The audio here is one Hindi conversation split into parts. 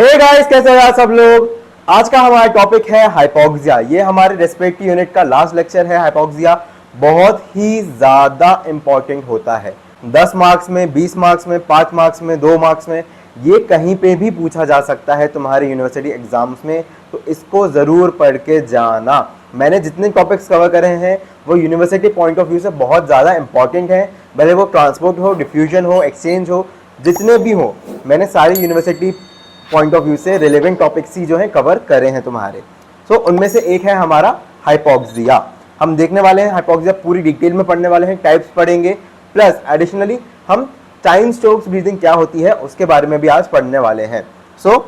हे गाइस, कैसे हो आप सब लोग। आज का हमारा टॉपिक है हाइपोक्सिया। ये हमारे रेस्पिरेटरी यूनिट का लास्ट लेक्चर है। हाइपोक्सिया बहुत ही ज्यादा इंपॉर्टेंट होता है। 10 मार्क्स में, 20 मार्क्स में, 5 मार्क्स में, 2 मार्क्स में, ये कहीं पे भी पूछा जा सकता है तुम्हारे यूनिवर्सिटी एग्जाम्स में। तो इसको जरूर पढ़ के जाना। मैंने जितने टॉपिक्स कवर करे हैं वो यूनिवर्सिटी पॉइंट ऑफ व्यू से बहुत ज़्यादा इंपॉर्टेंट है। भले वो ट्रांसपोर्ट हो, डिफ्यूजन हो, एक्सचेंज हो, जितने भी हो, मैंने सारी यूनिवर्सिटी पॉइंट ऑफ व्यू से रिलेवेंट टॉपिक्स ही जो है कवर करे हैं तुम्हारे। सो उनमें से एक है हमारा हाइपोक्सिया। हम देखने वाले हैं हाइपोक्सिया, पूरी डिटेल में पढ़ने वाले हैं, टाइप्स पढ़ेंगे, प्लस एडिशनली हम टाइम स्ट्रोक्स ब्रीदिंग क्या होती है उसके बारे में भी आज पढ़ने वाले हैं। सो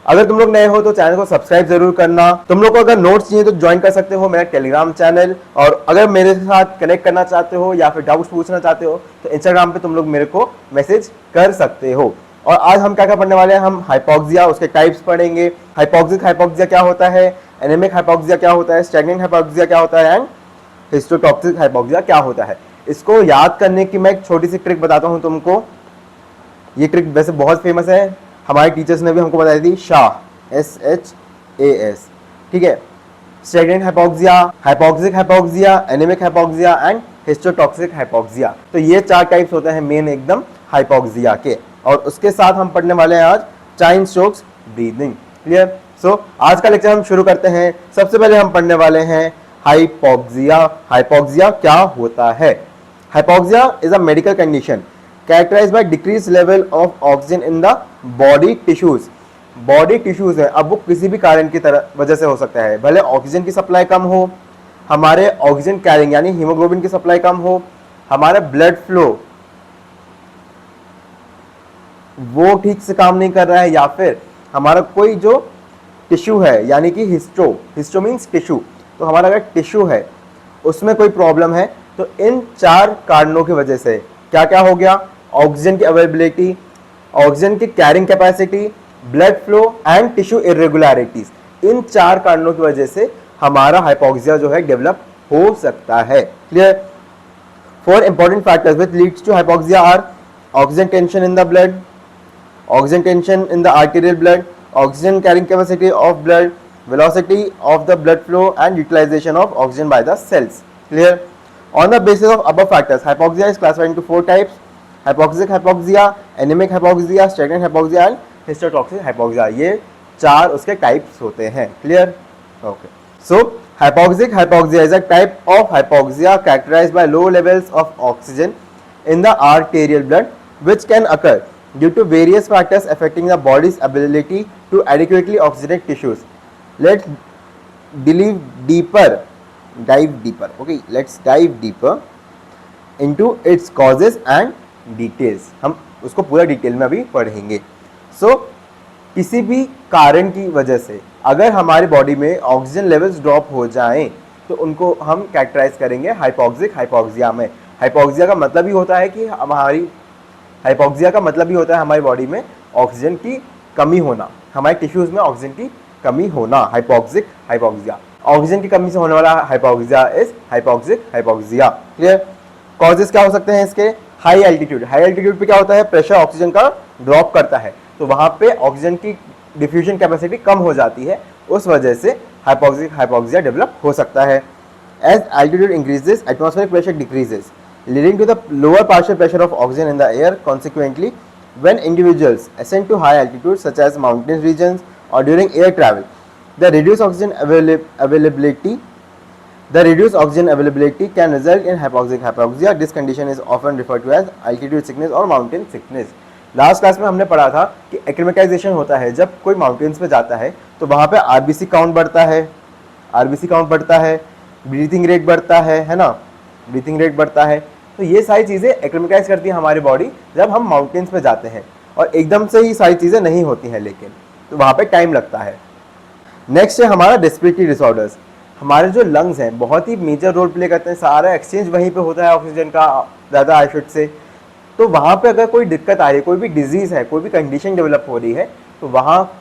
अगर तुम लोग नए हो तो चैनल को सब्सक्राइब जरूर करना। तुम लोग को अगर नोट्स चाहिए तो ज्वाइन कर सकते हो मेरा टेलीग्राम चैनल, और अगर मेरे साथ कनेक्ट करना चाहते हो या फिर डाउट्स पूछना चाहते हो तो इंस्टाग्राम पे तुम लोग मेरे को मैसेज कर सकते हो। और आज हम क्या क्या पढ़ने वाले हैं, हम हाइपोक्सिया, उसके टाइप्स पढ़ेंगे। हाइपोक्सिक हाइपोक्सिया क्या होता है, एनेमिक हाइपोक्सिया क्या होता है, स्टैग्नेंट हाइपोक्सिया क्या होता है, एंड हिस्टोटॉक्सिक हाइपोक्सिया क्या होता है। इसको याद करने की मैं एक छोटी सी ट्रिक बताता हूं तुमको। ये ट्रिक वैसे बहुत फेमस है, हमारे टीचर्स ने भी हमको बताई थी, शाह, SHAS, ठीक है। Stagnant hypoxia, hypoxic hypoxia, anaemic hypoxia and histotoxic hypoxia. तो ये 4 टाइप्स होते हैं मेन एकदम हाइपोक्सिया के। और उसके साथ हम पढ़ने वाले हैं आज टाइम स्ट्रोक्स ब्रीदिंग। क्लियर। सो आज का लेक्चर हम शुरू करते हैं। सबसे पहले हम पढ़ने वाले हैं हाइपोक्सिया। हाइपोक्सिया क्या होता है। Hypoxia is a medical condition characterized by decreased level of oxygen in the body tissues। Body tissues है, अब वो किसी भी कारण की तरह वजह से हो सकता है। भले ऑक्सीजन की सप्लाई कम हो, हमारे ऑक्सीजन कैरिंग यानी हीमोग्लोबिन की सप्लाई कम हो, हमारा ब्लड फ्लो वो ठीक से काम नहीं कर रहा है, या फिर हमारा कोई जो टिश्यू है यानी कि हिस्टो मीन्स टिश्यू, तो हमारा अगर टिश्यू है उसमें कोई प्रॉब्लम है, तो इन 4 कारणों की वजह से क्या क्या हो गया, ऑक्सीजन की अवेलेबिलिटी, ऑक्सीजन की carrying capacity, blood flow and tissue irregularities, इन 4 कारणों की वजह से हमारा हाइपोक्सिया जो है डेवलप हो सकता है। Clear. 4 important factors which leads to hypoxia are oxygen tension in the blood, oxygen tension in the arterial blood, oxygen carrying capacity of blood, velocity of the blood flow and utilization of oxygen by the cells. Clear. On the basis of above factors, hypoxia is classified into 4 types: hypoxic hypoxia, anemic hypoxia, stagnant hypoxia and histotoxic hypoxia। ये 4 उसके types होते हैं। Clear? Okay. So hypoxic hypoxia is a type of hypoxia characterized by low levels of oxygen in the arterial blood, which can occur due to various factors affecting the body's ability to adequately oxygenate tissues. Let's dive deeper. Okay, let's dive deeper into its causes and details। हम उसको पूरा डिटेल में अभी पढ़ेंगे। So किसी भी कारण की वजह से अगर हमारी बॉडी में ऑक्सीजन लेवल्स ड्रॉप हो जाएं तो उनको हम कैरेक्टराइज करेंगे हाइपोक्सिक हाइपोक्सिया में। हाइपोक्सिया का मतलब ही होता है कि हमारी बॉडी में ऑक्सीजन की कमी होना, हमारे टिश्यूज में ऑक्सीजन की कमी होना, हाइपोक्सिक हाइपोक्सिया। ऑक्सीजन की कमी से होने वाला hypoxia is hypoxic hypoxia. Clear. Causes क्या हो सकते हैं इसके, हाई एल्टीट्यूड। हाई एल्टीट्यूड पे क्या होता है, प्रेशर ऑक्सीजन का ड्रॉप करता है, तो वहां पे ऑक्सीजन की डिफ्यूजन कैपेसिटी कम हो जाती है, उस वजह से हाइपोक्सिक हाइपोक्सिया डेवलप हो सकता है। As altitude increases, atmospheric pressure decreases, leading to the lower partial pressure of oxygen in the air. Consequently when individuals ascend to high altitudes such as mountain regions or during air travel, the reduced oxygen availability can result in hypoxic hypoxia. This condition is often referred to as altitude sickness or mountain sickness। Last class में हमने पढ़ा था कि एक्लिमेटाइजेशन होता है, जब कोई माउंटेन्स पे जाता है तो वहाँ पे आरबीसी काउंट बढ़ता है, ब्रीथिंग रेट बढ़ता है ना, ब्रीथिंग रेट बढ़ता है। तो ये सारी चीज़ें एक्लिमेटाइज करती है हमारी बॉडी जब हम माउंटेन्स पे जाते हैं, और एकदम से ही सारी चीज़ें नहीं होती हैं, लेकिन तो वहाँ पे टाइम लगता है। नेक्स्ट है हमारा रेस्पिरेटरी डिसऑर्डर्स। हमारे जो लंग्स हैं बहुत ही मेजर रोल प्ले करते हैं, सारा एक्सचेंज वहीं पे होता है ऑक्सीजन का ज़्यादा आइशुट से। तो वहाँ पे अगर कोई दिक्कत आ रही है, कोई भी डिजीज़ है, कोई भी कंडीशन डेवलप हो रही है, तो वहाँ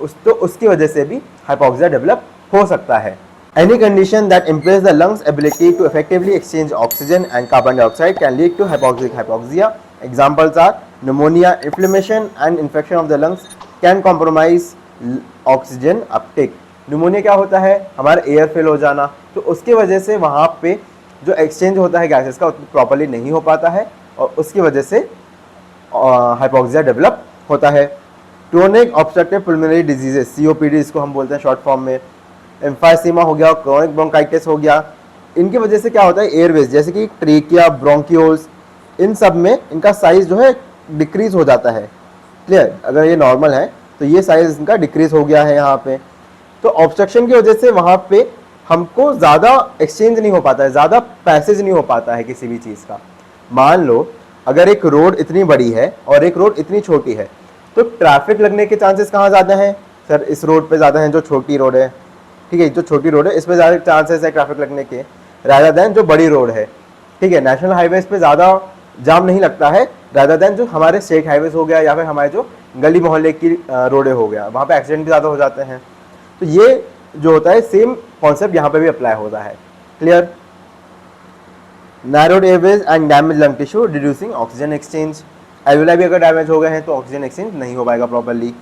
उसकी वजह से भी हाइपोक्सिया डेवलप हो सकता है। Any condition that impairs the lungs' ability to effectively exchange oxygen and carbon dioxide can lead to hypoxic hypoxia. Examples are pneumonia, inflammation and infection of the lungs, can compromise oxygen Uptake. Pneumonia क्या होता है, हमारा एयर फेल हो जाना, तो उसकी वजह से वहाँ पे जो एक्सचेंज होता है गैसेस का प्रॉपरली नहीं हो पाता है और उसकी वजह से हाइपोक्सिया डेवलप होता है। Chronic obstructive pulmonary diseases, COPD इसको हम बोलते हैं शॉर्ट फॉर्म में, एम्फाइसीमा हो गया, क्रोनिक ब्रोंकाइटिस हो गया, इनकी वजह से क्या होता है एयरवेज जैसे कि ट्रेकिया, ब्रोंकियोल्स, इन सब में इनका साइज जो है डिक्रीज हो जाता है। क्लियर, अगर ये नॉर्मल है तो ये साइज इनका डिक्रीज हो गया है यहाँ पे। तो ऑब्स्ट्रक्शन की वजह से वहाँ पे हमको ज़्यादा एक्सचेंज नहीं हो पाता है, ज़्यादा पैसेज नहीं हो पाता है किसी भी चीज़ का। मान लो अगर एक रोड इतनी बड़ी है और एक रोड इतनी छोटी है तो ट्रैफिक लगने के चांसेस कहाँ ज़्यादा हैं सर, इस रोड पे ज़्यादा हैं जो छोटी रोड है। ठीक है, जो छोटी रोड है इस पर ज़्यादा चांसेस है ट्रैफिक लगने के रादर देन जो बड़ी रोड है। ठीक है, नेशनल हाईवेज पे ज़्यादा जाम नहीं लगता है रादर देन जो हमारे स्टेट हाईवेज हो गया या फिर हमारे जो गली मोहल्ले की रोडें हो गया, वहाँ पे एक्सीडेंट भी ज़्यादा हो जाते हैं। तो ये जो होता है सेम कॉन्सेप्ट यहाँ पे भी अप्लाई होता है। Clear, narrowed Airways and damage lung tissue reducing oxygen exchange, alveoli भी अगर डैमेज हो गए हैं तो ऑक्सीजन एक्सचेंज नहीं हो पाएगा properly.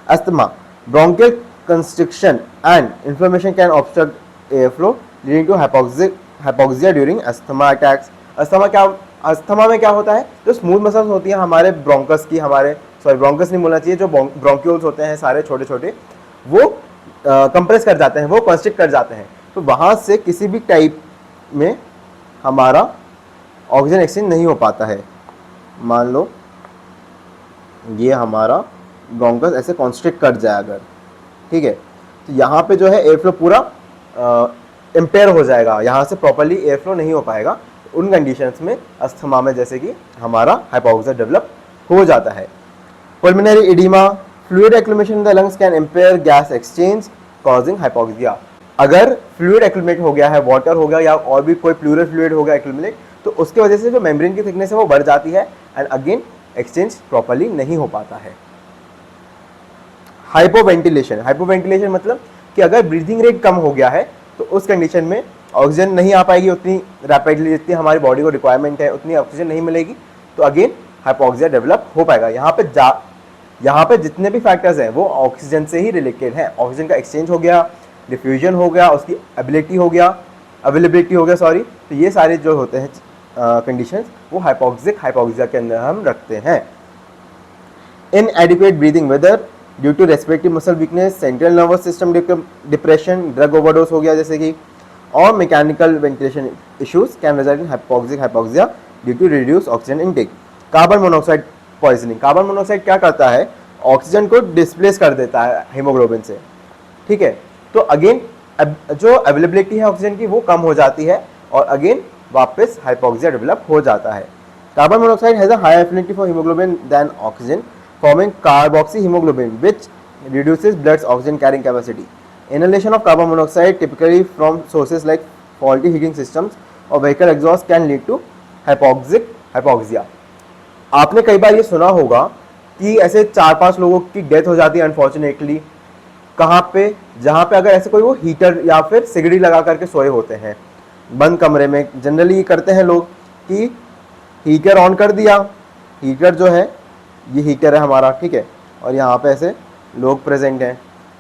Asthma, bronchial constriction and inflammation can obstruct air flow leading to hypoxia during asthma attacks. Asthma में क्या होता है, जो स्मूथ मसल्स होती हैं हमारे ब्रोंकस की, ब्रोंकस नहीं बोलना चाहिए, जो ब्रोंक्यूल्स होते हैं सारे छोटे छोटे, वो कंप्रेस कर जाते हैं, वो कंस्ट्रिक्ट कर जाते हैं। तो वहाँ से किसी भी टाइप में हमारा ऑक्सीजन एक्सचेंज नहीं हो पाता है। मान लो ये हमारा ब्रोंकस ऐसे कॉन्स्ट्रिक्ट कर जाए अगर, ठीक है, तो यहाँ पे जो है एयर फ्लो पूरा इम्पेयर हो जाएगा, यहाँ से प्रॉपर्ली एयर फ्लो नहीं हो पाएगा। उन कंडीशंस में अस्थमा में जैसे कि हमारा हाइपोक्सिया डेवलप हो जाता है। Pulmonary oedema, fluid accumulation in the lungs can impair gas exchange causing hypoxia. अगर फ्लूइड एक्यूमुलेट हो गया है, वाटर हो गया या और भी कोई प्लूरल फ्लूइड हो गया एक्यूमुलेट, तो उसके वजह से जो मेम्ब्रेन की थिकनेस है वो बढ़ जाती है एंड अगेन एक्सचेंज प्रॉपर्ली नहीं हो पाता है। हाइपोवेंटिलेशन, हाइपोवेंटिलेशन मतलब कि अगर ब्रीथिंग रेट कम हो गया है तो उस कंडीशन में ऑक्सीजन नहीं आ पाएगी उतनी रैपिडली, जितनी हमारी बॉडी को रिक्वायरमेंट है उतनी ऑक्सीजन नहीं मिलेगी, तो अगेन हाइपोक्सिया डेवलप हो पाएगा। यहाँ पे जितने भी फैक्टर्स हैं वो ऑक्सीजन से ही रिलेटेड हैं। ऑक्सीजन का एक्सचेंज हो गया, डिफ्यूजन हो गया, उसकी अवेलेबिलिटी हो गया, तो ये सारे जो होते हैं कंडीशंस वो हाइपोक्सिया के अंदर हम रखते हैं। Inadequate breathing, whether due to respiratory muscle weakness, central nervous system depression, drug overdose हो गया जैसे कि, और mechanical ventilation issues can result in hypoxia due to reduce oxygen intake. Carbon monoxide poisoning, carbon monoxide क्या करता है, ऑक्सीजन को डिस्प्लेस कर देता है हीमोग्लोबिन से। ठीक है, तो अगेन जो अवेलेबिलिटी है ऑक्सीजन की वो कम हो जाती है और अगेन वापस हाइपोक्सिया डेवलप हो जाता है। Carbon monoxide has a higher affinity for haemoglobin than oxygen, forming carboxy haemoglobin which reduces blood's oxygen carrying capacity. Inhalation of carbon monoxide typically from sources like faulty heating systems or vehicle exhaust can lead to hypoxia. आपने कई बार ये सुना होगा कि ऐसे 4-5 लोगों की डेथ हो जाती है अनफॉर्चुनेटली, कहाँ पे, जहाँ पे अगर ऐसे कोई वो हीटर या फिर सिगड़ी लगा करके सोए होते हैं बंद कमरे में। जनरली करते हैं लोग कि हीटर ऑन कर दिया, हीटर जो है ये हीटर है हमारा, ठीक है, और यहाँ पे ऐसे लोग प्रेजेंट हैं,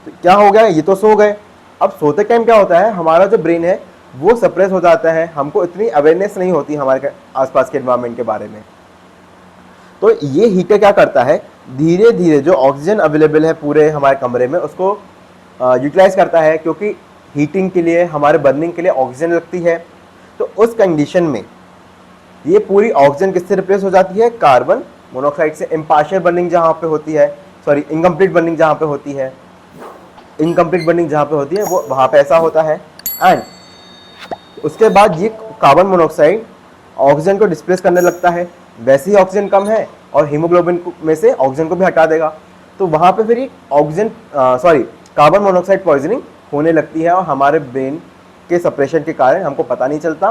तो क्या हो गया, ये तो सो गए। अब सोते टाइम क्या होता है, हमारा जो ब्रेन है वो सप्रेस हो जाता है, हमको इतनी अवेयरनेस नहीं होती हमारे आसपास के एनवायरनमेंट के बारे में। तो ये हीटर क्या करता है, धीरे धीरे जो ऑक्सीजन अवेलेबल है पूरे हमारे कमरे में उसको यूटिलाइज करता है, क्योंकि हीटिंग के लिए, हमारे बर्निंग के लिए ऑक्सीजन लगती है। तो उस कंडीशन में ये पूरी ऑक्सीजन किससे रिप्लेस हो जाती है, कार्बन मोनोऑक्साइड से। इम्पार्शियल बर्निंग जहाँ पे होती है, इनकम्प्लीट बर्निंग जहाँ पे होती है, वो वहाँ पे ऐसा होता है। एंड उसके बाद ये कार्बन मोनोऑक्साइड ऑक्सीजन को डिस्प्लेस करने लगता है, वैसे ही ऑक्सीजन कम है और हीमोग्लोबिन में से ऑक्सीजन को भी हटा देगा, तो वहाँ पे फिर कार्बन मोनोऑक्साइड पॉइजनिंग होने लगती है और हमारे ब्रेन के सप्रेशन के कारण हमको पता नहीं चलता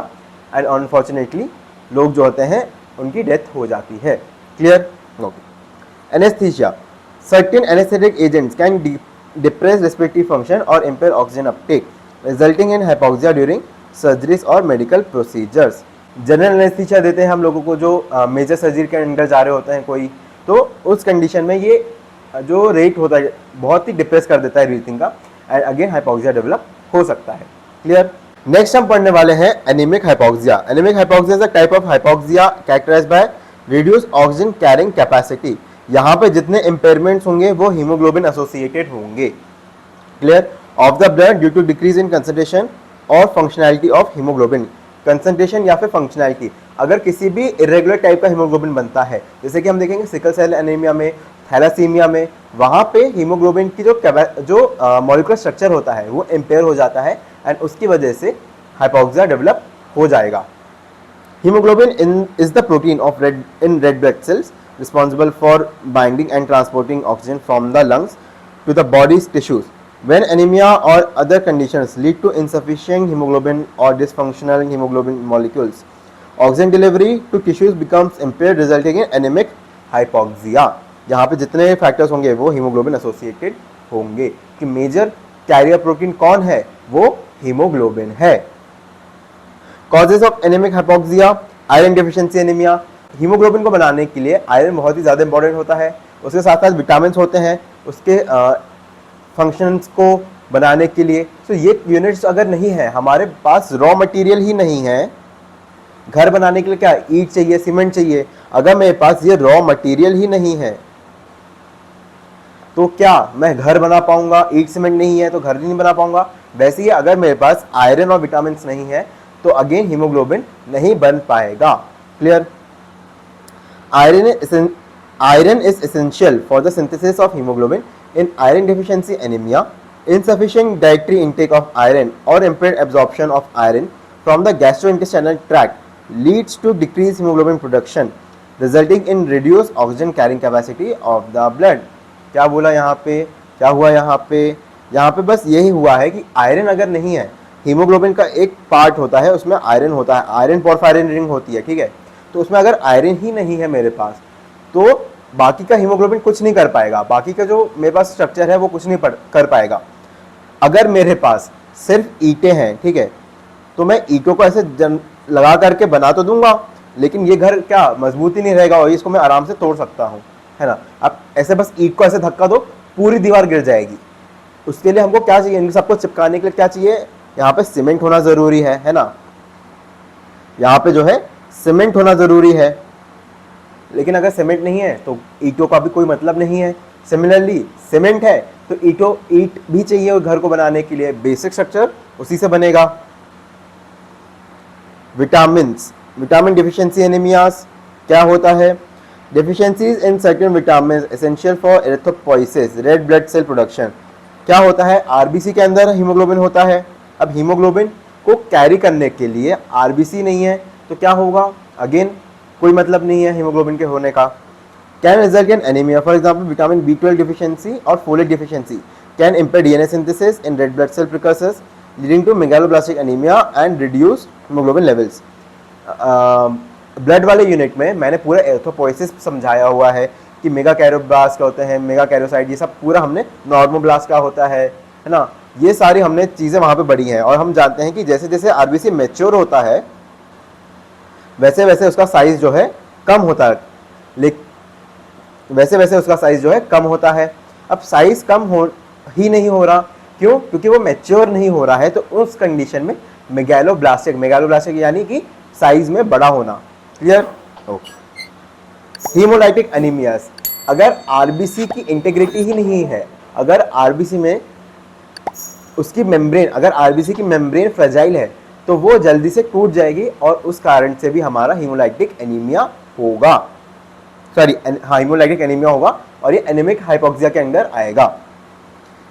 एंड अनफॉर्चुनेटली लोग जो होते हैं उनकी डेथ हो जाती है। Clear? Okay. Anaesthesia, certain anesthetic agents can depress respiratory function or impair oxygen uptake, resulting in hypoxia during surgeries or medical procedures. General anaesthesia देते हैं हम लोगों को जो मेजर सर्जरी के अंदर जा रहे होते हैं कोई, तो उस कंडीशन में ये जो रेट होता है बहुत ही डिप्रेस कर देता है ब्रीथिंग का, एंड अगेन हाइपोक्सिया डेवलप हो सकता है। क्लियर। नेक्स्ट हम पढ़ने वाले हैं anaemic hypoxia. Anaemic hypoxia is a type of hypoxia characterised by reduce oxygen carrying capacity. यहाँ पे जितने इम्पेयरमेंट्स होंगे वो हीमोग्लोबिन एसोसिएटेड होंगे। Clear. Of the blood due to decrease in concentration और फंक्शनैलिटी ऑफ हीमोग्लोबिन। कंसंट्रेशन या फिर फंक्शनैलिटी, अगर किसी भी इरेगुलर टाइप का हीमोग्लोबिन बनता है, जैसे कि हम देखेंगे सिकल सेल एनीमिया में, थैलासीमिया में, वहां पे हीमोग्लोबिन की जो मॉलिक्यूलर स्ट्रक्चर होता है वो इम्पेयर हो जाता है एंड उसकी वजह से हाइपोक्सिया डेवलप हो जाएगा। Haemoglobin is the protein of red blood cells responsible for binding and transporting oxygen from the lungs to the body's tissues. When anemia or other conditions lead to insufficient hemoglobin or dysfunctional hemoglobin molecules, oxygen delivery to tissues becomes impaired, resulting in anemic hypoxia. यहाँ पे जितने फैक्टर्स होंगे वो हीमोग्लोबिन एसोसिएटेड होंगे कि मेजर कैरियर प्रोटीन कौन है, वो हीमोग्लोबिन है। Causes of anaemic hypoxia, iron deficiency anaemia. Haemoglobin को बनाने के लिए आयरन बहुत ही ज़्यादा इंपॉर्टेंट होता है, उसके साथ साथ विटामिन होते हैं उसके फंक्शंस को बनाने के लिए। तो ये यूनिट्स अगर नहीं है, हमारे पास रॉ मटेरियल ही नहीं है, घर बनाने के लिए क्या ईंट चाहिए, सीमेंट चाहिए, अगर मेरे पास ये रॉ मटेरियल ही नहीं है तो क्या मैं घर बना पाऊंगा? ईंट सीमेंट नहीं है तो घर नहीं बना पाऊंगा। वैसे ही अगर मेरे पास आयरन और विटामिन नहीं है तो अगेन हीमोग्लोबिन नहीं बन पाएगा। Clear. Iron is essential for the synthesis of haemoglobin in iron deficiency anaemia. Insufficient dietary intake of iron or impaired absorption of iron from the gastrointestinal tract leads to decreased hemoglobin production, resulting in reduced oxygen carrying capacity of the blood. क्या बोला यहाँ पे, क्या हुआ यहाँ पे बस यही हुआ है कि आयरन अगर नहीं है, हीमोग्लोबिन का एक पार्ट होता है उसमें आयरन होता है, आयरन पॉरफायरिन रिंग होती है, ठीक है। तो उसमें अगर आयरन ही नहीं है मेरे पास तो बाकी का हीमोग्लोबिन कुछ नहीं कर पाएगा, बाकी का जो मेरे पास स्ट्रक्चर है वो कुछ नहीं कर पाएगा। अगर मेरे पास सिर्फ ईंटें हैं, ठीक है, तो मैं ईंटों को ऐसे लगा करके बना तो दूंगा, लेकिन ये घर क्या मजबूत ही नहीं रहेगा और इसको मैं आराम से तोड़ सकता हूँ, है ना। अब ऐसे बस ईंट को ऐसे धक्का दो, पूरी दीवार गिर जाएगी। उसके लिए हमको क्या चाहिए, इन सबको चिपकाने के लिए क्या चाहिए, यहाँ पे सीमेंट होना जरूरी है ना। यहाँ पे जो है सीमेंट होना जरूरी है, लेकिन अगर सीमेंट नहीं है तो ईंटों का भी कोई मतलब नहीं है। सिमिलरली सीमेंट है तो ईंट भी चाहिए और घर को बनाने के लिए बेसिक स्ट्रक्चर उसी से बनेगा। विटामिन डिफिशियंसी एनीमियास क्या होता है? Deficiencies in certain vitamin essential for erythropoiesis, red blood cell production. क्या होता है, आरबीसी के अंदर हीमोग्लोबिन होता है। अब हीमोग्लोबिन को कैरी करने के लिए आरबीसी नहीं है तो क्या होगा, अगेन कोई मतलब नहीं है हीमोग्लोबिन के होने का। Can result in anemia. For example, vitamin B12 deficiency or folate deficiency can impair DNA synthesis in red blood cell precursors, leading to megaloblastic anemia and reduced hemoglobin levels. Blood वाले यूनिट में मैंने पूरा एरिथ्रोपोइसिस समझाया हुआ है कि मेगा कैरोब्लास्ट क्या होते हैं, मेगा कैरोसाइट, ये सब पूरा हमने नॉर्मोब्लास्ट का होता है ना। ये सारी हमने चीज़ें वहाँ पे बढ़ी हैं और हम जानते हैं कि जैसे जैसे आरबीसी मैच्योर होता है वैसे वैसे उसका साइज जो है कम होता है, वैसे वैसे उसका साइज जो है कम होता है। अब साइज कम नहीं हो रहा, क्यों? क्योंकि वो मैच्योर नहीं हो रहा है। तो उस कंडीशन में मेगालोब्लास्टिक यानी कि साइज में बड़ा होना। क्लियर? ओके। हीमोलाइटिक एनीमियास, अगर आरबीसी की इंटीग्रिटी ही नहीं है, अगर आरबीसी में उसकी मेम्ब्रेन, अगर आरबीसी की मेम्ब्रेन फ्रेजाइल है तो वो जल्दी से टूट जाएगी और उस कारण से भी हमारा हीमोलाइटिक एनीमिया होगा, हीमोलाइटिक एनीमिया होगा और ये एनीमिक हाइपोक्सिया के अंदर आएगा।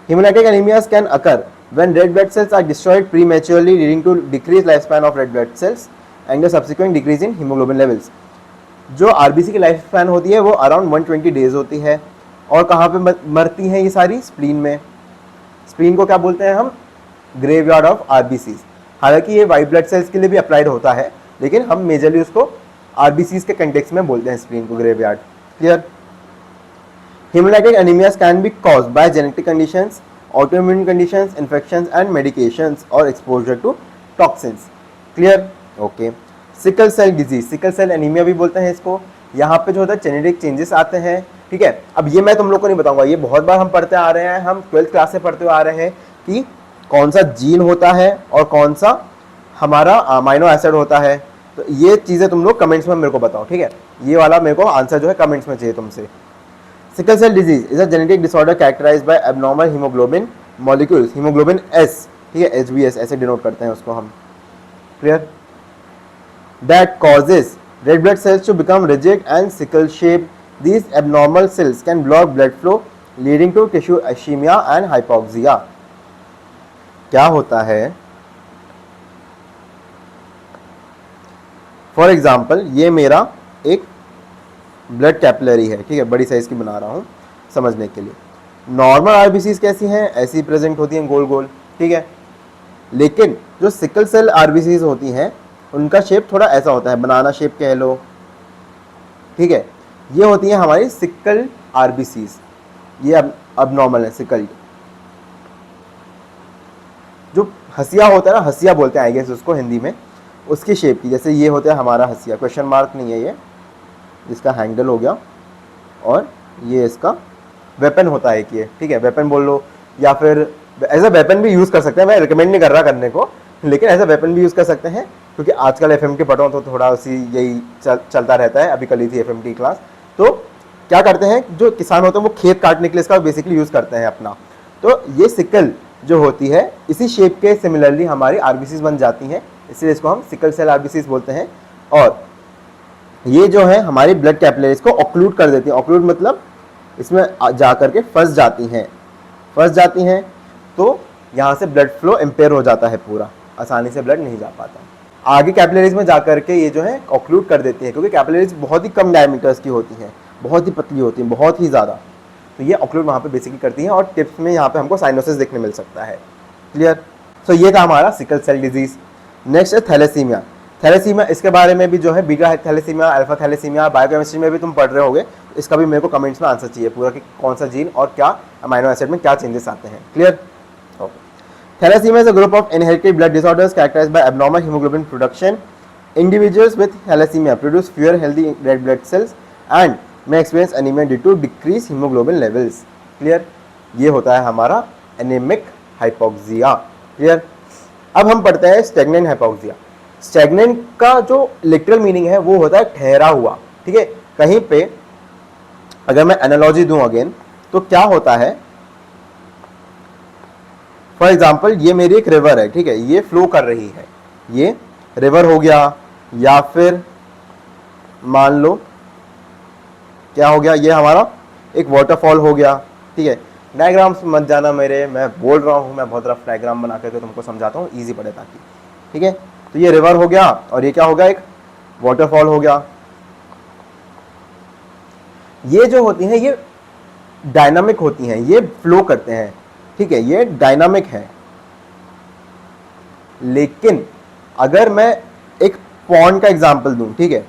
Hemolytic anemias can occur when red blood cells are destroyed prematurely, leading to decreased lifespan of red blood cells and a subsequent decrease in hemoglobin levels. जो आरबीसी की लाइफ स्पैन होती है वो अराउंड 120 डेज होती है। और कहाँ पे मरती हैं ये सारी? स्प्लीन में। स्प्लीन को क्या बोलते हैं हम? Graveyard of RBCs. हालांकि ये वाइट ब्लड सेल्स के लिए भी अप्लाइड होता है, लेकिन हम मेजरली उसको आरबीसीज के कंटेक्स्ट में बोलते हैं स्प्लीन को graveyard. Clear? Hemolytic anemias can be caused by genetic conditions, autoimmune conditions, infections and medications or exposure to toxins. Clear? Okay. Sickle cell disease, sickle cell anaemia भी बोलते हैं इसको। यहाँ पे जो होता है जेनेटिक चेंजेस आते हैं ठीक है। अब ये मैं तुम लोग को नहीं बताऊंगा, ये बहुत बार हम पढ़ते आ रहे हैं, हम 12th क्लास से पढ़ते आ रहे हैं कि कौन सा जीन होता है और कौन सा हमारा अमीनो एसिड होता है। तो ये चीज़ें तुम लोग कमेंट्स में मेरे को बताओ, ठीक है। ये वाला मेरे को आंसर जो है कमेंट्स में चाहिए तुमसे। Sickle cell disease is a genetic disorder characterised by abnormal haemoglobin molecules, haemoglobin S, ठीक है, HbS ऐसे डिनोट करते हैं उसको हम, clear, that causes red blood cells to become rigid and sickle shaped. These abnormal cells can block blood flow leading to tissue ischemia and hypoxia. क्या होता है, फॉर एग्जाम्पल ये मेरा एक ब्लड कैपिलरी है, ठीक है, बड़ी साइज की बना रहा हूँ समझने के लिए। नॉर्मल आरबीसीज कैसी हैं, ऐसी प्रेजेंट होती हैं गोल गोल, ठीक है, लेकिन जो सिकल सेल आरबीसीज होती हैं उनका शेप थोड़ा ऐसा होता है, बनाना शेप कह लो, ठीक है। ये होती है हमारी सिकल आरबीसीज, ये अब नॉर्मल है सिकल। जो हसिया होता है ना, हसिया बोलते हैं आई गेस उसको हिंदी में, उसकी शेप की, जैसे ये होता है हमारा हसिया, क्वेश्चन मार्क नहीं है ये, जिसका हैंडल हो गया, और ये इसका वेपन होता है कि, ठीक है, वेपन बोल लो, या फिर एज अ वेपन भी यूज़ कर सकते हैं। मैं रिकमेंड नहीं कर रहा करने को, लेकिन एज अ वेपन भी यूज़ कर सकते हैं, क्योंकि आजकल एफएम के पढ़ो तो थोड़ा उसी यही चलता रहता है। अभी कल ही थी एफएम की क्लास, तो क्या करते हैं जो किसान होते हैं वो खेत काटने के लिए इसका बेसिकली यूज़ करते हैं अपना। तो ये सिकल जो होती है इसी शेप के सिमिलरली हमारी आरबीसीज बन जाती हैं, इसलिए इसको हम सिकल सेल आरबीसीज बोलते हैं। और ये जो है हमारी ब्लड कैपिलरीज को ऑक्लूड कर देती हैं। ऑक्लूड मतलब इसमें जा करके फंस जाती हैं, तो यहाँ से ब्लड फ्लो इम्पेयर हो जाता है, पूरा आसानी से ब्लड नहीं जा पाता। आगे कैपिलरीज में जा करके ये जो है ऑक्लूड कर देती है, क्योंकि कैपिलरीज बहुत ही कम डायमीटर्स की होती हैं, बहुत ही पतली होती हैं, बहुत ही ज़्यादा, तो ये ऑक्लूड वहाँ पे बेसिकली करती हैं। और टिप्स में यहाँ पे हमको साइनोसिस देखने मिल सकता है, क्लियर। सो ये था हमारा सिकल सेल डिजीज। नेक्स्ट है थैलेसीमिया। थैलेसीमिया, इसके बारे में भी जो है beta thalassaemia, alpha thalassaemia, biochemistry में भी तुम पढ़ रहे होगे, इसका भी मेरे को कमेंट्स में आंसर चाहिए पूरा कि कौन सा जीन और क्या अमीनो एसिड में क्या चेंजेस आते हैं, clear. Okay. Thalassemia is a group of inherited blood disorders characterized by abnormal hemoglobin production. Individuals with thalassemia produce fewer healthy red blood cells and may experience anemia due to decreased hemoglobin levels. Clear? ये होता है हमारा anemic hypoxia. Clear? अब हम पढ़ते हैं stagnant hypoxia. Stagnant का जो literal meaning है वो होता है ठहरा हुआ, ठीक है। कहीं पे अगर मैं analogy दूं अगेन, तो क्या होता है, फॉर एग्जाम्पल ये मेरी एक रिवर है, ठीक है, ये फ्लो कर रही है, ये रिवर हो गया, या फिर मान लो क्या हो गया, ये हमारा एक वाटरफॉल हो गया, ठीक है। डायग्राम्स मत जाना मेरे, मैं बोल रहा हूँ, मैं बहुत रफ डायग्राम बना करके तुमको समझाता हूँ, ईजी पड़े ताकि, ठीक है। तो ये रिवर हो गया और ये क्या हो गया, एक वाटरफॉल हो गया। ये जो होती हैं ये डायनामिक होती हैं, ये फ्लो करते हैं, ठीक है, ये डायनामिक है। लेकिन अगर मैं एक पॉन्ड का एग्जांपल दूं, ठीक है,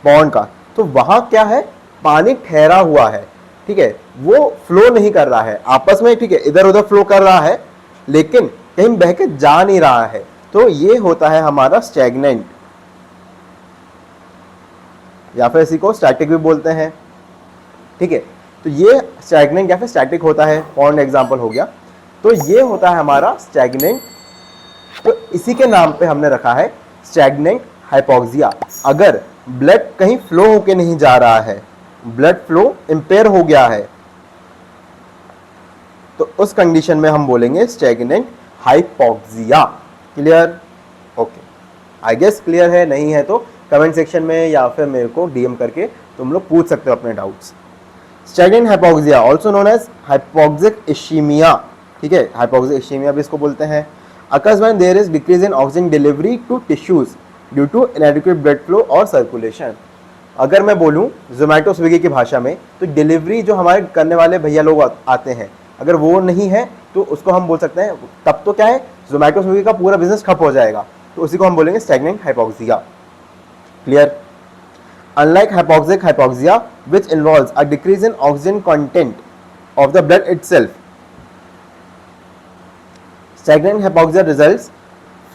पॉन्ड का, तो वहां क्या है, पानी ठहरा हुआ है, ठीक है, वो फ्लो नहीं कर रहा है आपस में, ठीक है, इधर उधर फ्लो कर रहा है लेकिन कहीं बह के जा नहीं रहा है, तो ये होता है हमारा स्टैग्नेंट, या फिर इसी को स्टैटिक भी बोलते हैं, ठीक है। तो ये स्टैग्नेंट या फिर स्टैटिक होता है, पॉन्ड एग्जांपल हो गया, तो ये होता है हमारा स्टैग्नेंट। तो इसी के नाम पे हमने रखा है स्टैग्नेंट हाइपोक्सिया। अगर ब्लड कहीं फ्लो होके नहीं जा रहा है, ब्लड फ्लो इंपेयर हो गया है, तो उस कंडीशन में हम बोलेंगे stagnant hypoxia, clear. Okay, I guess clear है, नहीं है तो कमेंट सेक्शन में या फिर मेरे को डीएम करके तुम लोग पूछ सकते हो अपने doubts. Stagnant hypoxia also known as hypoxic ischaemia, ठीक है, हाइपोक्सिक इश्कीमिया भी इसको बोलते हैं। Occurs when there is decrease in oxygen delivery to tissues due to inadequate blood flow और सर्कुलेशन। अगर मैं बोलूं जोमेटो स्विगी की भाषा में, तो डिलीवरी जो हमारे करने वाले भैया लोग आते हैं, अगर वो नहीं है तो उसको हम बोल सकते हैं, तब तो क्या है, जोमेटो स्विगी का पूरा बिजनेस ठप हो जाएगा, तो उसी को हम बोलेंगे stagnant hypoxia, clear. Unlike hypoxic hypoxia, which involves a decrease in oxygen content of the blood itself, stagnant hypoxia results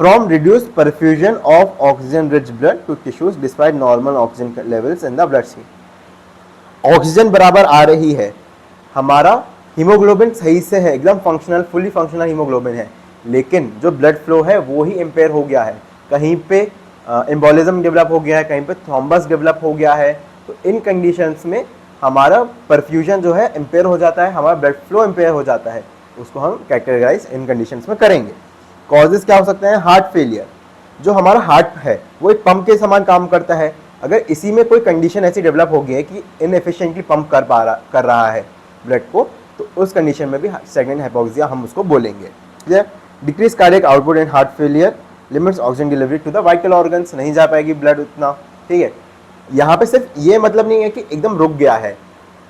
from reduced perfusion of oxygen-rich blood to tissues despite normal oxygen levels in the bloodstream. Oxygen बराबर आ रही है, हमारा हीमोग्लोबिन सही से है, एकदम फंक्शनल, फुली फंक्शनल हीमोग्लोबिन है, लेकिन जो ब्लड फ्लो है वो ही इम्पेयर हो गया है, कहीं पे एम्बोलिज्म डेवलप हो गया है, कहीं पे थ्रोम्बस डेवलप हो गया है, तो इन कंडीशंस में हमारा परफ्यूजन जो है इम्पेयर हो जाता है, हमारा ब्लड फ्लो इम्पेयर हो जाता है, उसको हम कैटेगराइज इन कंडीशंस में करेंगे। कॉजेज क्या हो सकते हैं? हार्ट फेलियर, जो हमारा हार्ट है वो एक पंप के समान काम करता है, अगर इसी में कोई कंडीशन ऐसी डेवलप हो गई है कि इनएफिशिएंटली पंप कर रहा है ब्लड को, तो उस कंडीशन में भी स्टैग्नेंट हाइपोक्सिया हम उसको बोलेंगे। Clear? Decrease cardiac output and heart failure limits oxygen delivery to the vital organs, नहीं जा पाएगी ब्लड उतना। ठीक है, यहाँ पे सिर्फ ये मतलब नहीं है कि एकदम रुक गया है,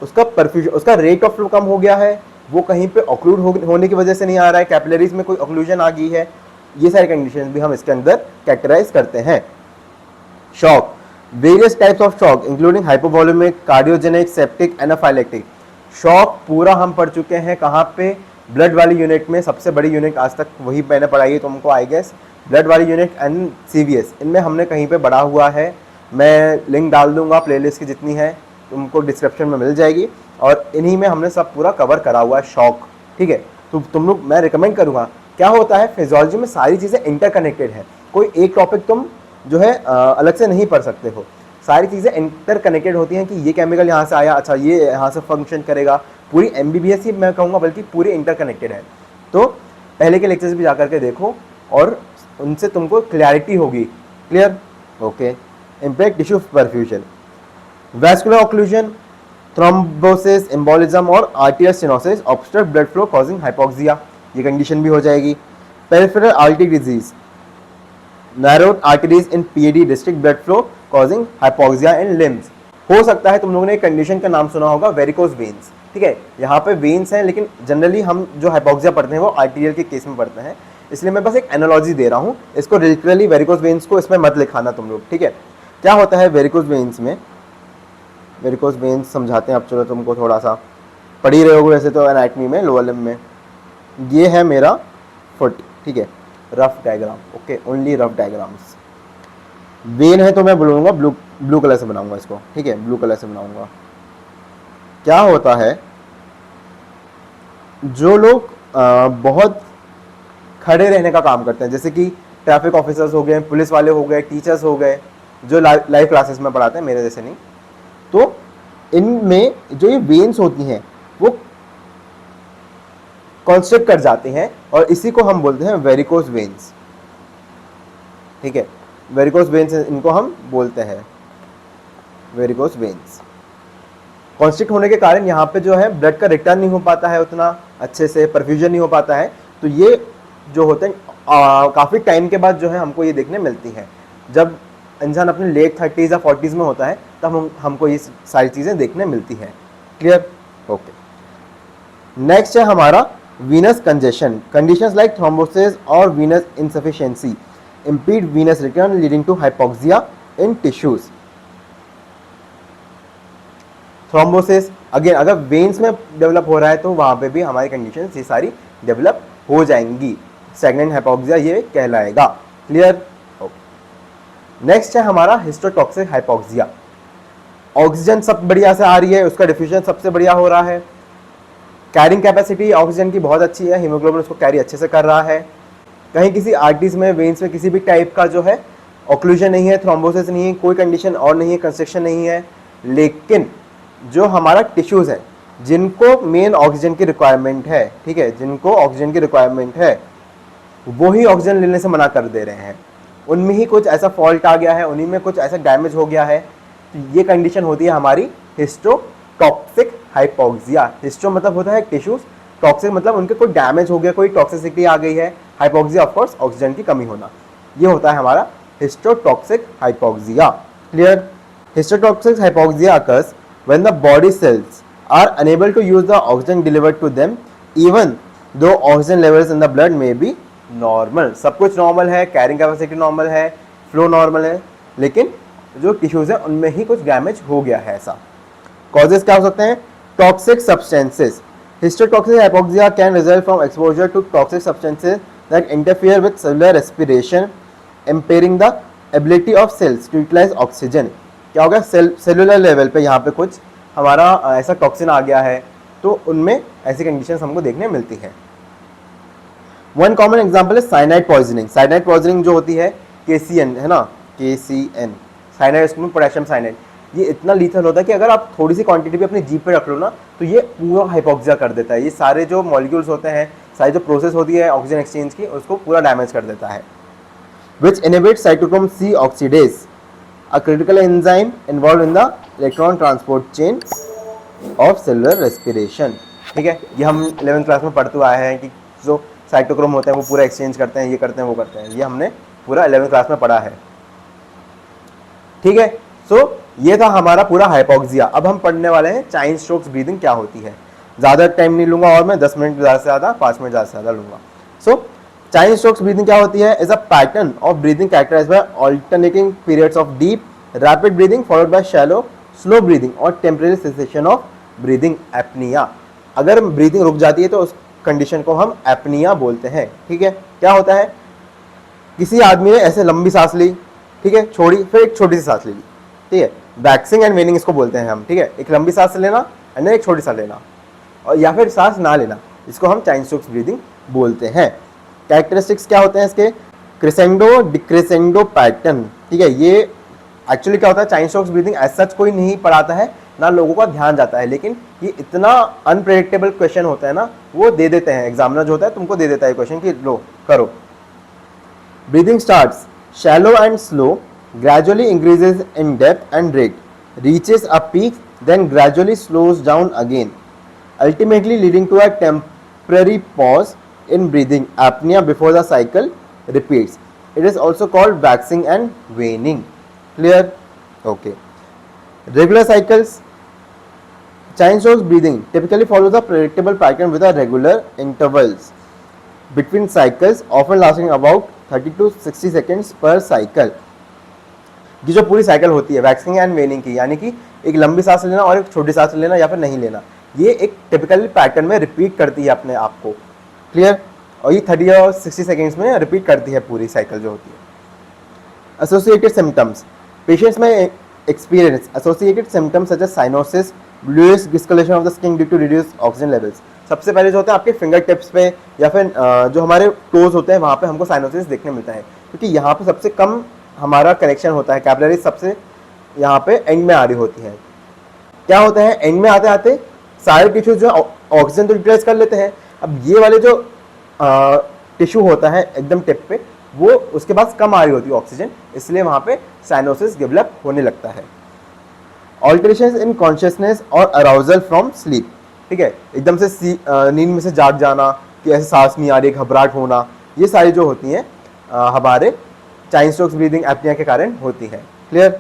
उसका परफ्यूजन, उसका रेट ऑफ फ्लो कम हो गया है, वो कहीं पे ऑक्लूड होने की वजह से नहीं आ रहा है, कैपिलरीज में कोई ऑक्लूजन आ गई है, ये सारी कंडीशंस भी हम इसके अंदर कैटेगराइज करते हैं। Shock, various types of shock including hypovolaemic, cardiogenic, septic, anaphylactic. Shock पूरा हम पढ़ चुके हैं, कहाँ पे? ब्लड वाली यूनिट में, सबसे बड़ी यूनिट आज तक वही मैंने पढ़ाई है तुमको, आई गेस, ब्लड वाली यूनिट एंड सीवीएस, इनमें हमने कहीं पे पढ़ा हुआ है, मैं लिंक डाल दूंगा प्लेलिस्ट की जितनी है, तुमको डिस्क्रिप्शन में मिल जाएगी, और इन्हीं में हमने सब पूरा कवर करा हुआ है शॉक। ठीक है, तो तुम लोग, मैं रिकमेंड करूँगा, क्या होता है फिजियोलॉजी में सारी चीज़ें इंटरकनेक्टेड है, कोई एक टॉपिक तुम जो है अलग से नहीं पढ़ सकते हो, सारी चीज़ें इंटरकनेक्टेड होती हैं कि ये केमिकल यहाँ से आया, अच्छा ये यहाँ से फंक्शन करेगा, पूरी एमबीबीएस ही मैं कहूँगा, बल्कि पूरी इंटरकनेक्टेड है। तो पहले के लेक्चर्स भी जा करके देखो और उनसे तुमको क्लैरिटी होगी। Clear? Okay. Impact tissue perfusion, vascular occlusion, thrombosis, embolism और arterial stenosis obstruct blood flow causing hypoxia, ये कंडीशन भी हो जाएगी। Peripheral artery disease, narrowed arteries in PAD district blood flow causing hypoxia in limbs. हो सकता है तुम लोगों ने एक कंडीशन का नाम सुना होगा, वेरिकोज वेन्स। ठीक है, यहाँ पे वेन्स हैं, लेकिन जनरली हम जो हाइपोक्सिया पढ़ते हैं वो आर्टीरियल के केस में पढ़ते हैं, इसलिए मैं बस एक एनालॉजी दे रहा हूँ, इसको लिटरली वेरिकोज वेन्स को इसमें मत लिखाना तुम लोग। ठीक है, क्या होता है वेरिकोज वेन्स में? वेरिकोज वेन्स समझाते हैं, अब चलो तुमको थोड़ा सा पढ़ ही रहे हो वैसे तो एनाटमी में, लोअर लिम्ब में। ये है मेरा फुट, ठीक है, rough diagram, okay, only rough diagrams. When है तो मैं बोलूँगा ब्लू कलर से बनाऊंगा इसको, ठीक है, ब्लू कलर से बनाऊंगा। क्या होता है, जो लोग बहुत खड़े रहने का काम करते हैं, जैसे कि ट्रैफिक ऑफिसर्स हो गए, पुलिस वाले हो गए, टीचर्स हो गए, जो लाइव क्लासेस में पढ़ाते हैं, मेरे जैसे नहीं, तो इनमें जो ये वेन्स होती हैं वो कॉन्स्ट्रिक्ट कर जाते हैं और इसी को हम बोलते हैं वेरिकोज वेन्स। ठीक है, वेरिकोज वेन्स इनको हम बोलते हैं वेरिकोज वेन्स। कॉन्स्ट्रिक्ट होने के कारण यहाँ पे जो है ब्लड का रिटर्न नहीं हो पाता है उतना अच्छे से, परफ्यूजन नहीं हो पाता है, तो ये जो होते हैं काफ़ी टाइम के बाद जो है हमको ये देखने मिलती है। जब इंसान अपने लेट 30s या 40s में होता है तब हमको ये सारी चीज़ें देखने मिलती हैं। क्लियर? ओके। नेक्स्ट है हमारा venous congestion, conditions like thrombosis और venous insufficiency impede venous return leading to hypoxia in tissues. Thrombosis again अगर वेन्स में डेवलप हो रहा है तो वहाँ पे भी हमारी कंडीशन ये सारी डेवलप हो जाएंगी, स्टैग्नेंट हाइपोक्सिया ये कहलाएगा। क्लियर? नेक्स्ट है हमारा हिस्टोटॉक्सिक हाइपोक्सिया। ऑक्सीजन सब बढ़िया से आ रही है, उसका डिफ्यूजन सबसे बढ़िया हो रहा है, कैरिंग कैपेसिटी ऑक्सीजन की बहुत अच्छी है, हीमोग्लोबिन उसको कैरी अच्छे से कर रहा है, कहीं किसी आर्टरीज में, वेन्स में किसी भी टाइप का जो है ऑक्लूजन नहीं है, थ्रोम्बोसिस नहीं है, कोई कंडीशन और नहीं है, कंस्ट्रिक्शन नहीं है, लेकिन जो हमारा टिश्यूज है जिनको मेन ऑक्सीजन की रिक्वायरमेंट है, ठीक है, जिनको ऑक्सीजन की रिक्वायरमेंट है वो ही ऑक्सीजन लेने से मना कर दे रहे हैं, उनमें ही कुछ ऐसा फॉल्ट आ गया है, उन्हीं में कुछ ऐसा डैमेज हो गया है, तो ये कंडीशन होती है हमारी हिस्टोटॉक्सिक हाइपोक्सिया। हिस्टो मतलब होता है टिश्यूज, टॉक्सिक मतलब उनके कोई डैमेज हो गया, कोई टॉक्सिसिटी आ गई है, हाइपोक्सिया ऑफ कोर्स ऑक्सीजन की कमी होना, ये होता है हमारा histotoxic hypoxia. Clear? Histotoxic hypoxia occurs when the body cells are unable to use the oxygen delivered to them even though oxygen levels in the blood may be normal। सब कुछ नॉर्मल है, कैरिंग कैपेसिटी नॉर्मल है, फ्लो नॉर्मल है, लेकिन जो टिश्यूज है उनमें ही कुछ डैमेज हो गया है। ऐसा कॉजेज क्या हो सकते हैं? Toxic substances. Histotoxic hypoxia can result from exposure to toxic substances that interfere with cellular respiration, impairing the ability of cells to utilize oxygen। क्या होगा? सेलुलर लेवल पे यहाँ पे कुछ हमारा ऐसा टॉक्सिन आ गया है, तो उनमें ऐसी कंडीशंस हमको देखने मिलती है। वन कॉमन एग्जाम्पल है साइनाइड पॉइजनिंग। साइनाइड पॉइजनिंग जो होती है KCN है ना, KCN साइनाइड, पोटेशियम साइनाइड, ये इतना लीथल होता है कि अगर आप थोड़ी सी क्वांटिटी भी अपनी जीभ पे रख लो ना तो ये पूरा हाइपोक्सिया कर देता है। ये सारे जो मॉलिक्यूल्स होते हैं, सारी जो प्रोसेस होती है ऑक्सीजन एक्सचेंज की, उसको पूरा डैमेज कर देता है। Which inhibit cytochrome C oxidase, a critical enzyme involve in the electron transport chain of cellular respiration. ठीक है, ये हम 11th क्लास में पढ़ते आए हैं कि जो साइटोक्रोम होते हैं वो पूरा एक्सचेंज करते हैं, ये करते हैं, वो करते हैं, ये हमने पूरा 11th क्लास में पढ़ा है। ठीक है, सो ये था हमारा पूरा हाइपोक्सिया। अब हम पढ़ने वाले हैं चाइन स्ट्रोक्स ब्रीदिंग क्या होती है। ज़्यादा टाइम नहीं लूंगा और मैं 10 मिनट ज़्यादा से ज़्यादा, 5 मिनट ज़्यादा से ज़्यादा लूंगा। सो चाइन स्ट्रोक्स ब्रीदिंग क्या होती है? Is a pattern of breathing characterised by alternating periods of deep rapid breathing followed by shallow slow breathing और temporary cessation of breathing apnoea. अगर ब्रीदिंग रुक जाती है तो उस कंडीशन को हम एपनिया बोलते हैं। ठीक है, क्या होता है, किसी आदमी ने ऐसे लंबी सांस ली, ठीक है, छोड़ी, फिर एक छोटी सी सांस ले ली। ठीक है, वैक्सिंग एंड वेनिंग इसको बोलते हैं हम। ठीक है, एक लंबी सांस लेना एंड एक छोटी सांस लेना, और या फिर सांस ना लेना, इसको हम चाइन स्ट्रोक्स ब्रीदिंग बोलते हैं। कैरेक्टरिस्टिक्स क्या होते हैं इसके? Crescendo decrescendo pattern. ठीक है, ये एक्चुअली क्या होता है, Cheyne Stokes breathing as such कोई नहीं पढ़ाता है, ना लोगों का ध्यान जाता है, लेकिन ये इतना अनप्रेडिक्टेबल क्वेश्चन होता है ना, वो दे देते हैं, एग्जामिनर जो होता है तुमको दे देता है क्वेश्चन कि लो करो। Breathing starts shallow and slow, gradually increases in depth and rate, reaches a peak, then gradually slows down again, ultimately leading to a temporary pause in breathing apnea before the cycle repeats. It is also called waxing and waning. Clear? Okay. Regular cycles. Chain strokes breathing typically follows a predictable pattern with a regular intervals between cycles, often lasting about 30 to 60 seconds पर साइकिल। ये जो पूरी साइकिल होती है वैक्सिंग एंड वेनिंग की, यानी कि एक लंबी सांस लेना और एक छोटी सांस लेना या फिर नहीं लेना, ये एक टिपिकल पैटर्न में रिपीट करती है अपने आप को। क्लियर? और ये 30 और 60 सेकेंड्स में रिपीट करती है पूरी साइकिल जो होती है। Associated symptoms. पेशेंट्स में experience associated symptoms such as cyanosis, bluish discolouration of the skin due to reduce oxygen levels. सबसे पहले जो होता है आपके फिंगर टिप्स पे या फिर जो हमारे टोज होते हैं वहाँ पे हमको साइनोसिस देखने मिलता है, क्योंकि यहाँ पे सबसे कम हमारा कनेक्शन होता है, कैपिलरी सबसे यहाँ पे एंड में आ रही होती है। क्या होता है, एंड में आते आते सारे टिश्यूज जो ऑक्सीजन तो यूटिलाइज कर लेते हैं, अब ये वाले जो टिश्यू होता है एकदम टिप पे, वो उसके पास कम आ रही होती है ऑक्सीजन, इसलिए वहाँ पे साइनोसिस डेवलप होने लगता है। ऑल्टरेशंस इन कॉन्शियसनेस और अराउजल फ्रॉम स्लीप। ठीक है, एकदम से नींद में से जाग जाना, कि ऐसे सांस नहीं आ रही, घबराहट होना, ये सारी जो होती हैं हमारे चाइन स्ट्रोक्स ब्रीदिंग एपनिया के कारण होती है। क्लियर?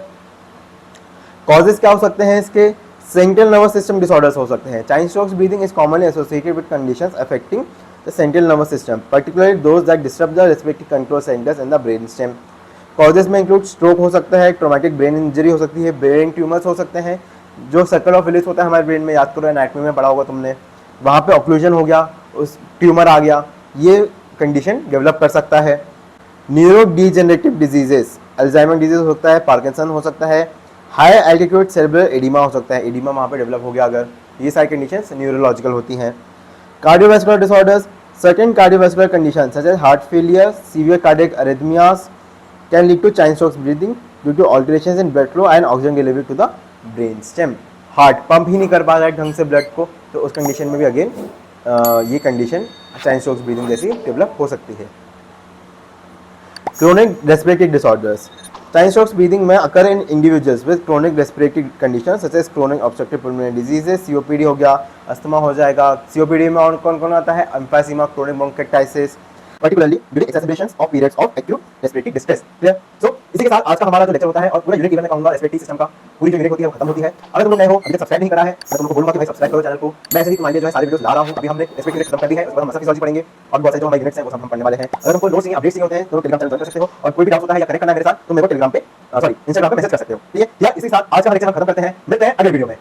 कॉजेस क्या हो सकते हैं इसके? सेंट्रल नर्वस सिस्टम डिसऑर्डर्स हो सकते हैं। Cheyne Stokes breathing is commonly associated with conditions affecting the central nervous system, particularly those that disturb the respiratory control centres in the brain stem. Causes may include stroke हो सकता है, ट्रोमेटिक ब्रेन इंजरी हो सकती है, ब्रेन ट्यूमर्स हो सकते हैं, जो सर्कल ऑफ विलिस होता है हमारे ब्रेन में, याद करो एनाटॉमी में पढ़ा होगा तुमने, वहाँ पे ऑक्लूजन हो गया, उस ट्यूमर आ गया, ये कंडीशन डेवलप कर सकता है। Neuro degenerative diseases, Alzheimer disease हो सकता है, पार्किंसन हो सकता है, हाई एल्टीट्यूड सेरेब्रल एडिमा हो सकता है, एडिमा वहाँ पे डेवलप हो गया अगर, ये सारी कंडीशंस न्यूरोलॉजिकल होती हैं। Cardiovascular disorders, certain cardiovascular condition such as heart failure, severe cardiac arrhythmias can lead to Cheyne Stokes breathing due to alterations in blood flow and oxygen delivery to the brain stem. Heart pump ही नहीं कर पा रहा है ढंग से ब्लड को, तो उस कंडीशन में भी अगेन ये कंडीशन चाइन स्ट्रोक्स ब्रीदिंग जैसी डेवलप हो सकती है। Chronic respiratory disorders. Cheyne Stokes breathing may occur in individuals with chronic respiratory condition such as chronic obstructive pulmonary diseases, COPD हो गया, अस्थमा हो जाएगा। सीओपीडी में और कौन कौन आता है? Emphysema, chronic bronchitis, particularly during exacerbations of periods of acute respiratory distress. Clear? So इसी के साथ आज का हमारा जो लेक्चर होता है और पूरा यूनिट मैं कहूंगा रेस्पिरेटरी सिस्टम का पूरी जो यूनिट होती है वो खत्म होती है। अगर तुम लोग नए हो, अभी तक सब्सक्राइब नहीं करा है, मैं तुमको बोलूंगा कि भाई सब्सक्राइब करो चैनल को। मैं ऐसे ही तुम्हारे लिए जो है सारे वीडियोस ला रहा हूं। अभी हमने रेस्पिरेटरी यूनिट खत्म कर दी है, उसके बाद हम मसल फिजियोलॉजी पढ़ेंगे और बहुत सारे जो हमारे यूनिट्स हैं वो सब हम पढ़ने वाले हैं। अगर तुमको नोट्स चाहिए, अपडेट्स चाहिए होते हैं तो टेलीग्राम चैनल ज्वाइन कर सकते हो, और कोई भी डाउट होता है या कनेक्ट करना है मेरे साथ तो मेरे को टेलीग्राम पे इंस्टाग्राम पे मैसेज कर सकते हो। ठीक है, या इसी के साथ आज का लेक्चर हम खत्म करते हैं, मिलते हैं अगले वीडियो में।